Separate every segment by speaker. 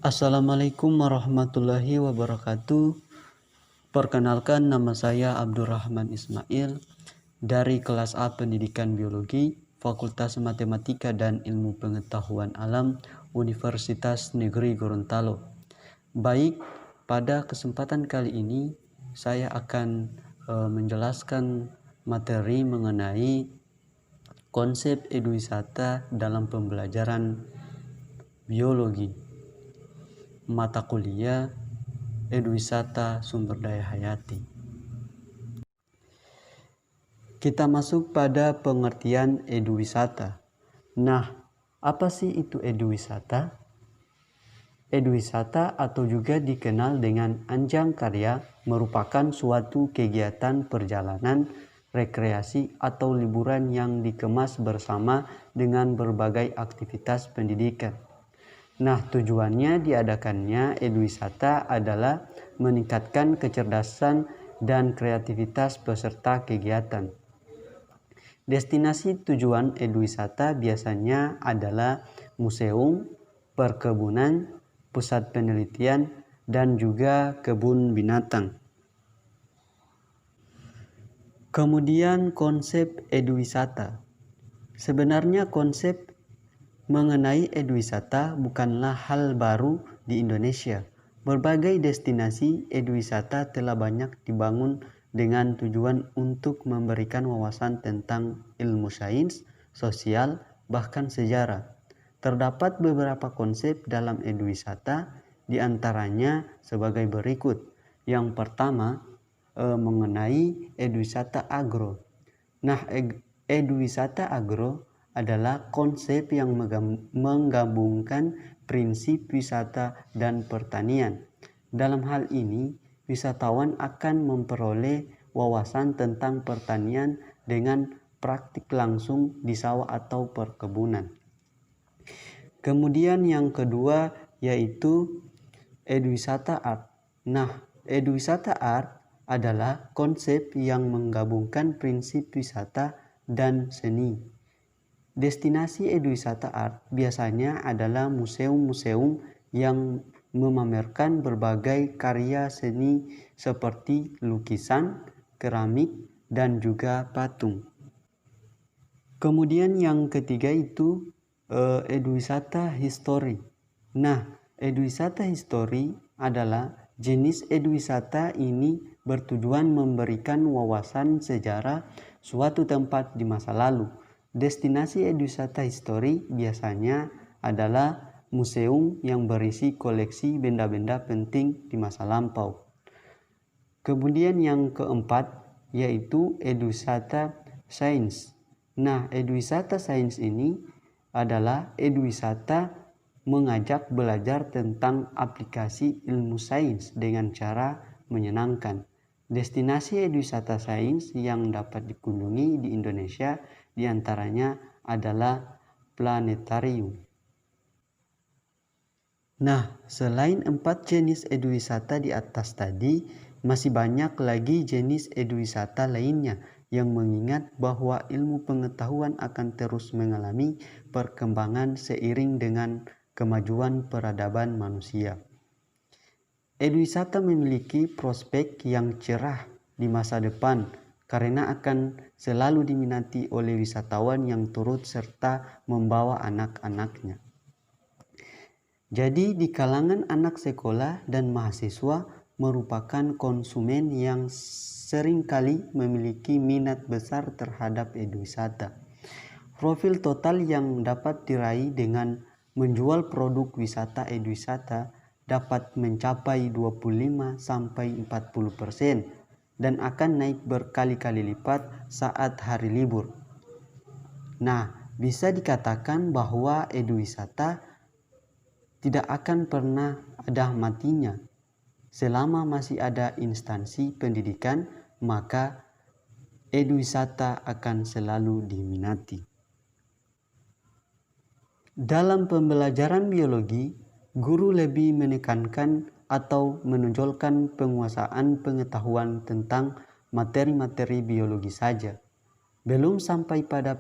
Speaker 1: Assalamualaikum warahmatullahi wabarakatuh. Perkenalkan, nama saya Abdurrahman Ismail dari kelas A Pendidikan Biologi, Fakultas Matematika dan Ilmu Pengetahuan Alam, Universitas Negeri Gorontalo. Baik, pada kesempatan kali ini saya akan menjelaskan materi mengenai konsep eduwisata dalam pembelajaran biologi. Mata kuliah Eduwisata Sumber Daya Hayati. Kita masuk pada pengertian eduwisata. Nah, apa sih itu eduwisata? Eduwisata atau juga dikenal dengan anjang karya merupakan suatu kegiatan perjalanan, rekreasi atau liburan yang dikemas bersama dengan berbagai aktivitas pendidikan. Nah, tujuannya diadakannya eduwisata adalah meningkatkan kecerdasan dan kreativitas peserta kegiatan. Destinasi tujuan eduwisata biasanya adalah museum, perkebunan, pusat penelitian, dan juga kebun binatang. Kemudian konsep eduwisata. Sebenarnya konsep mengenai eduwisata bukanlah hal baru di Indonesia. Berbagai destinasi eduwisata telah banyak dibangun dengan tujuan untuk memberikan wawasan tentang ilmu sains, sosial, bahkan sejarah. Terdapat beberapa konsep dalam eduwisata, di antaranya sebagai berikut. Yang pertama, mengenai eduwisata agro. Nah, eduwisata agro adalah konsep yang menggabungkan prinsip wisata dan pertanian. Dalam hal ini, wisatawan akan memperoleh wawasan tentang pertanian dengan praktik langsung di sawah atau perkebunan. Kemudian yang kedua yaitu eduwisata art. Nah, eduwisata art adalah konsep yang menggabungkan prinsip wisata dan seni. Destinasi eduwisata art biasanya adalah museum-museum yang memamerkan berbagai karya seni seperti lukisan, keramik, dan juga patung. Kemudian yang ketiga itu eduwisata histori. Nah, eduwisata histori adalah jenis eduwisata ini bertujuan memberikan wawasan sejarah suatu tempat di masa lalu. Destinasi eduwisata histori biasanya adalah museum yang berisi koleksi benda-benda penting di masa lampau. Kemudian yang keempat yaitu eduwisata sains. Nah, eduwisata sains ini adalah eduwisata mengajak belajar tentang aplikasi ilmu sains dengan cara menyenangkan. Destinasi eduwisata sains yang dapat dikunjungi di Indonesia diantaranya adalah planetarium. Nah, selain 4 jenis eduwisata di atas tadi, masih banyak lagi jenis eduwisata lainnya yang mengingat bahwa ilmu pengetahuan akan terus mengalami perkembangan seiring dengan kemajuan peradaban manusia. Eduwisata memiliki prospek yang cerah di masa depan karena akan selalu diminati oleh wisatawan yang turut serta membawa anak-anaknya. Jadi di kalangan anak sekolah dan mahasiswa merupakan konsumen yang seringkali memiliki minat besar terhadap eduwisata. Profil total yang dapat diraih dengan menjual produk wisata eduwisata dapat mencapai 25-40% dan akan naik berkali-kali lipat saat hari libur. Nah, bisa dikatakan bahwa eduwisata tidak akan pernah ada matinya. Selama masih ada instansi pendidikan, maka eduwisata akan selalu diminati. Dalam pembelajaran biologi, guru lebih menekankan atau menonjolkan penguasaan pengetahuan tentang materi-materi biologi saja. Belum sampai pada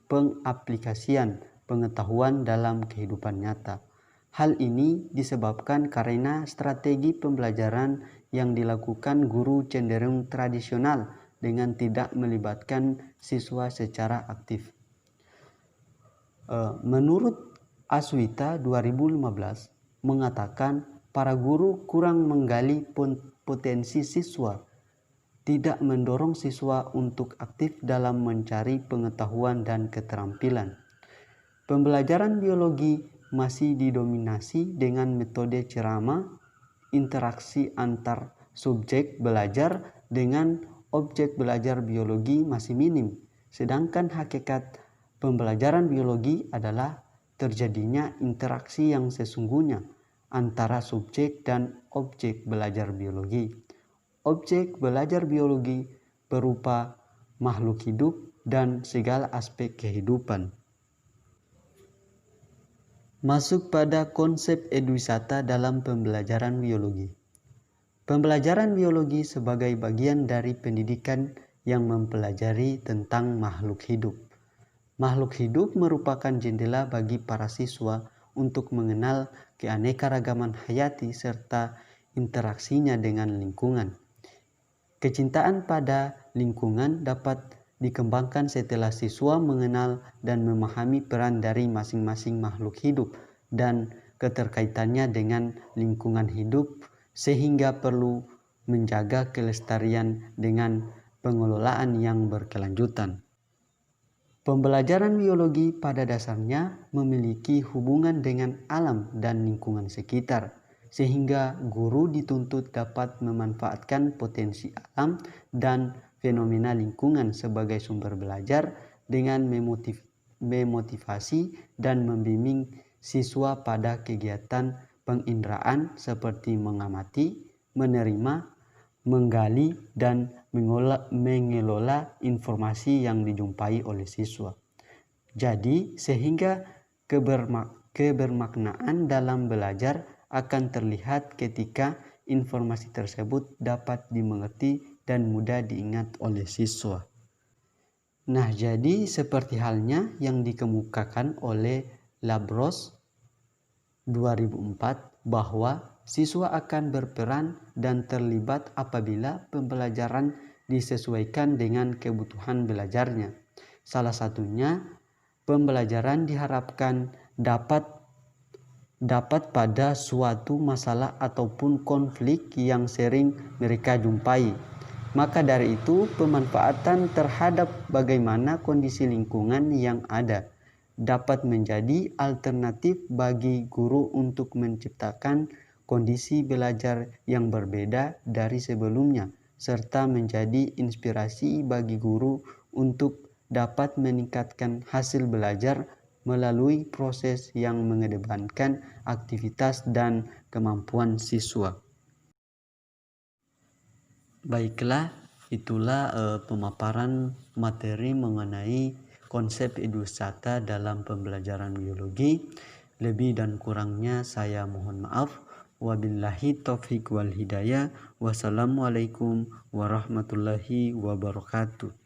Speaker 1: pengaplikasian pengetahuan dalam kehidupan nyata. Hal ini disebabkan karena strategi pembelajaran yang dilakukan guru cenderung tradisional dengan tidak melibatkan siswa secara aktif. Menurut Aswita 2015 mengatakan para guru kurang menggali potensi siswa, tidak mendorong siswa untuk aktif dalam mencari pengetahuan dan keterampilan. Pembelajaran biologi masih didominasi dengan metode ceramah, interaksi antar subjek belajar dengan objek belajar biologi masih minim, sedangkan hakikat pembelajaran biologi adalah terjadinya interaksi yang sesungguhnya antara subjek dan objek belajar biologi. Objek belajar biologi berupa makhluk hidup dan segala aspek kehidupan. Masuk pada konsep edwisata dalam pembelajaran biologi. Pembelajaran biologi sebagai bagian dari pendidikan yang mempelajari tentang makhluk hidup. Makhluk hidup merupakan jendela bagi para siswa untuk mengenal keanekaragaman hayati serta interaksinya dengan lingkungan. Kecintaan pada lingkungan dapat dikembangkan setelah siswa mengenal dan memahami peran dari masing-masing makhluk hidup dan keterkaitannya dengan lingkungan hidup, sehingga perlu menjaga kelestarian dengan pengelolaan yang berkelanjutan. Pembelajaran biologi pada dasarnya memiliki hubungan dengan alam dan lingkungan sekitar, sehingga guru dituntut dapat memanfaatkan potensi alam dan fenomena lingkungan sebagai sumber belajar dengan memotivasi dan membimbing siswa pada kegiatan penginderaan seperti mengamati, menerima, menggali, dan mengelola informasi yang dijumpai oleh siswa. Jadi, sehingga kebermaknaan dalam belajar akan terlihat ketika informasi tersebut dapat dimengerti dan mudah diingat oleh siswa. Nah, jadi seperti halnya yang dikemukakan oleh Labros 2004 bahwa siswa akan berperan dan terlibat apabila pembelajaran disesuaikan dengan kebutuhan belajarnya. Salah satunya, pembelajaran diharapkan dapat pada suatu masalah ataupun konflik yang sering mereka jumpai. Maka dari itu, pemanfaatan terhadap bagaimana kondisi lingkungan yang ada dapat menjadi alternatif bagi guru untuk menciptakan kondisi belajar yang berbeda dari sebelumnya, serta menjadi inspirasi bagi guru untuk dapat meningkatkan hasil belajar melalui proses yang mengedepankan aktivitas dan kemampuan siswa. Baiklah, itulah pemaparan materi mengenai konsep edwisata dalam pembelajaran biologi. Lebih dan kurangnya saya mohon maaf. Wabillahi taufiq wal hidayah. Wassalamualaikum warahmatullahi wabarakatuh.